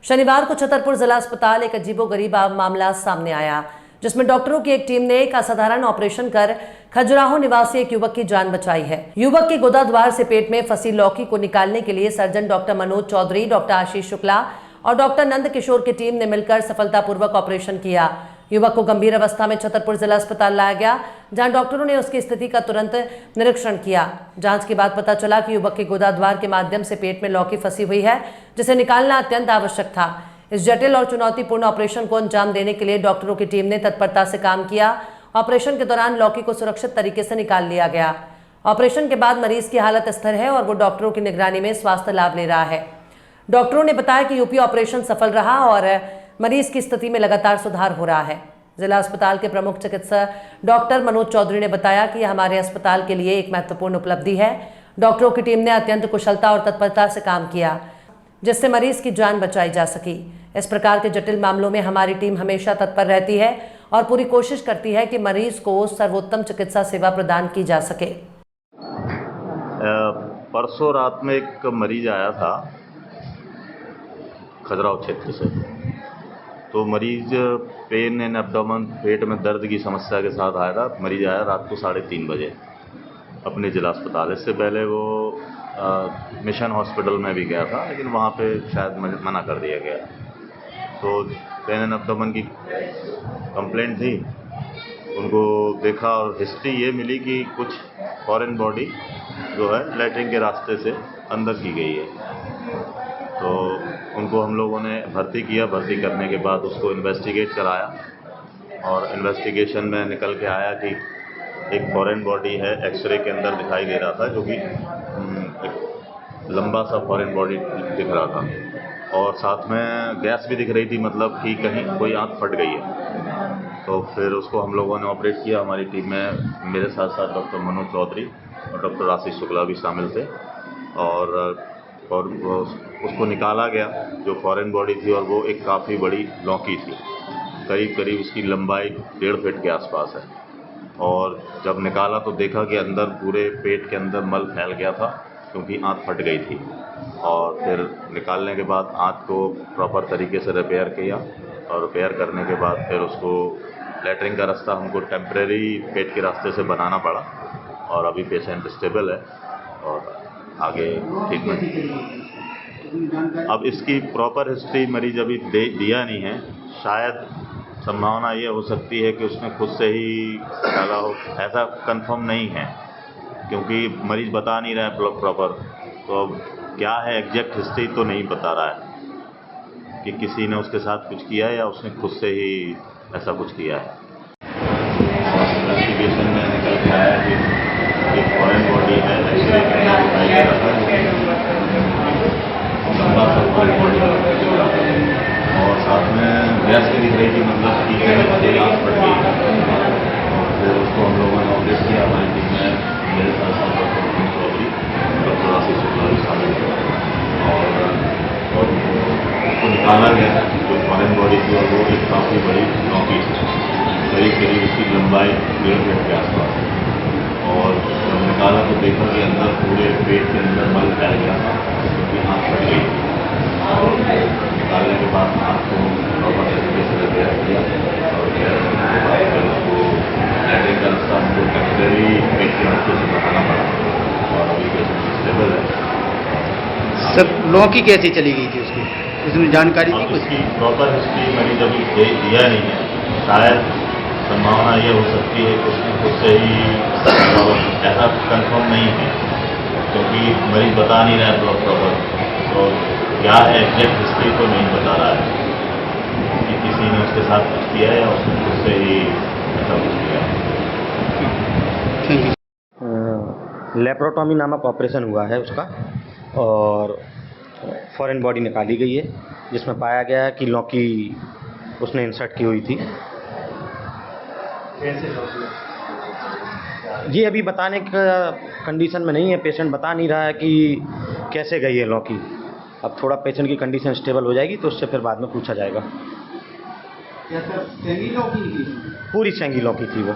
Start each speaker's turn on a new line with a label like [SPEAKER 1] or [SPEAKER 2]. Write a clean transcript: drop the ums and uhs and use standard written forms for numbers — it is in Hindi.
[SPEAKER 1] शनिवार को छतरपुर जिला अस्पताल एक अजीबोगरीब मामला सामने आया, जिसमें डॉक्टरों की एक टीम ने एक असाधारण ऑपरेशन कर खजुराहो निवासी एक युवक की जान बचाई है। युवक के गोदाद्वार से पेट में फंसी लौकी को निकालने के लिए surgeon doctor Manoj Chaudhary, doctor Ashish Shukla और डॉक्टर नंद किशोर की टीम ने मिलकर सफलतापूर्वक ऑपरेशन किया। युवक को गंभीर अवस्था में छतरपुर जिला अस्पताल लाया गया, जहां डॉक्टरों ने उसकी स्थिति का तुरंत निरीक्षण किया। जांच के बाद पता चला कि युवक के गोदाद्वार के माध्यम से पेट में लौकी फंसी हुई है, जिसे निकालना अत्यंत आवश्यक था। इस जटिल और चुनौतीपूर्ण ऑपरेशन को अंजाम देने के लिए डॉक्टरों की टीम ने तत्परता से काम किया। ऑपरेशन के दौरान लौकी को सुरक्षित तरीके से निकाल लिया गया। ऑपरेशन के बाद मरीज की हालत स्थिर है और वो डॉक्टरों की निगरानी में स्वास्थ्य लाभ ले रहा है। डॉक्टरों ने बताया कि यूपी ऑपरेशन सफल रहा और मरीज की स्थिति में लगातार सुधार हो रहा है। जिला अस्पताल के प्रमुख चिकित्सक डॉक्टर मनोज चौधरी ने बताया कि यह हमारे अस्पताल के लिए एक महत्वपूर्ण उपलब्धि है। डॉक्टरों की टीम ने अत्यंत कुशलता और तत्परता से काम किया, जिससे मरीज की जान बचाई जा सकी। इस प्रकार के जटिल मामलों में हमारी टीम हमेशा तत्पर रहती है और पूरी कोशिश करती है कि मरीज को सर्वोत्तम चिकित्सा सेवा प्रदान की जा सके।
[SPEAKER 2] परसों रात में एक मरीज आया था खजुराहो क्षेत्र से। तो मरीज पेन एंड एब्डोमेन, पेट में दर्द की समस्या के साथ आया था। मरीज आया रात को 3:30 बजे अपने जिला अस्पताल। इससे पहले वो मिशन हॉस्पिटल में भी गया था, लेकिन वहाँ पे शायद मना कर दिया गया। तो पेन एंड एब्डोमेन की कंप्लेंट थी, उनको देखा और हिस्ट्री ये मिली कि कुछ फॉरेन बॉडी जो है लैट्रिन के रास्ते से अंदर की गई है। तो उनको हम लोगों ने भर्ती किया। भर्ती करने के बाद उसको इन्वेस्टिगेट कराया और इन्वेस्टिगेशन में निकल के आया कि एक फॉरेन बॉडी है। एक्सरे के अंदर दिखाई दे रहा था, जो कि एक लंबा सा फॉरेन बॉडी दिख रहा था और साथ में गैस भी दिख रही थी, मतलब कि कहीं कोई आंत फट गई है। तो फिर उसको हम लोगों ने ऑपरेट किया। हमारी टीम में मेरे साथ साथ डॉक्टर मनोज चौधरी और डॉक्टर आशीष शुक्ला भी शामिल थे और उसको निकाला गया जो फॉरेन बॉडी थी, और वो एक काफ़ी बड़ी लौकी थी। करीब उसकी लंबाई 1.5 फीट के आसपास है। और जब निकाला तो देखा कि अंदर पूरे पेट के अंदर मल फैल गया था, क्योंकि आंत फट गई थी। और फिर निकालने के बाद आंत को प्रॉपर तरीके से रिपेयर किया और रिपेयर करने के बाद फिर उसको लैट्रिन का रास्ता हमको टेम्परेरी पेट के रास्ते से बनाना पड़ा और अभी पेशेंट स्टेबल है और आगे ट्रीटमेंट। अब इसकी प्रॉपर हिस्ट्री मरीज अभी दिया नहीं है। शायद संभावना ये हो सकती है कि उसने खुद से ही डाला हो, ऐसा कंफर्म नहीं है क्योंकि मरीज बता नहीं रहा है प्रॉपर। तो अब क्या है एग्जैक्ट हिस्ट्री तो नहीं बता रहा है कि किसी ने उसके साथ कुछ किया है या उसने खुद से ही ऐसा कुछ किया है। इन्वेस्टिगेशन में निकल के आया कि एक फॉरेन बॉडी है, एक्सरे के अंदर दिखाई दे रहा था, लंबा सा फॉरेन बॉडी दिख रहा था और साथ में गैस भी दिख रही थी, मतलब कि कोई आंत फट गई। और फिर उसको हम लोगों ने ऑपरेट किया। हमारी टीम में मेरे साथ साथ डॉक्टर मनोज चौधरी, डॉक्टर आशीष शुक्ला भी शामिल थे और उसको निकाला गया जो फॉरेन बॉडी थी, और वो एक काफ़ी बड़ी लौकी थी। करीब उसकी लंबाई 1.5 फीट के आसपास है। और जब निकाला तो देखा कि अंदर पूरे पेट के अंदर मल फैल गया था, क्योंकि आंत फट गई थी। और निकालने के बाद आंत को प्रॉपर तरीके से रिपेयर किया और रिपेयर करने के बाद फिर उसको लैट्रिन का रास्ता हमको टेम्परेरी पेट के रास्ते से बनाना पड़ा और अभी पेशेंट स्टेबल है।
[SPEAKER 3] सर लौकी कैसी चली गई थी उसकी, उसमें जानकारी थी कुछ?
[SPEAKER 2] उसकी प्रॉपर हिस्ट्री मरीज अभी दिया नहीं है। शायद संभावना ये हो सकती है कि उसने खुद से ही, ऐसा कंफर्म नहीं है क्योंकि मरीज बता नहीं रहा है प्रॉपर। तो क्या है एग्जैक्ट हिस्ट्री तो नहीं बता रहा है कि किसी ने उसके साथ कुछ किया है या उसने खुद से ही ऐसा कुछ किया है।
[SPEAKER 4] लेप्रोटॉमी नामक ऑपरेशन हुआ है उसका और फॉरेन बॉडी निकाली गई है, जिसमें पाया गया है कि लौकी उसने इंसर्ट की हुई थी। ये अभी बताने का कंडीशन में नहीं है, पेशेंट बता नहीं रहा है कि कैसे गई है लौकी। अब थोड़ा पेशेंट की कंडीशन स्टेबल हो जाएगी तो उससे फिर बाद में पूछा जाएगा।
[SPEAKER 3] क्या सर सेंगी लौकी थी?
[SPEAKER 4] पूरी सेंगी लौकी थी वो।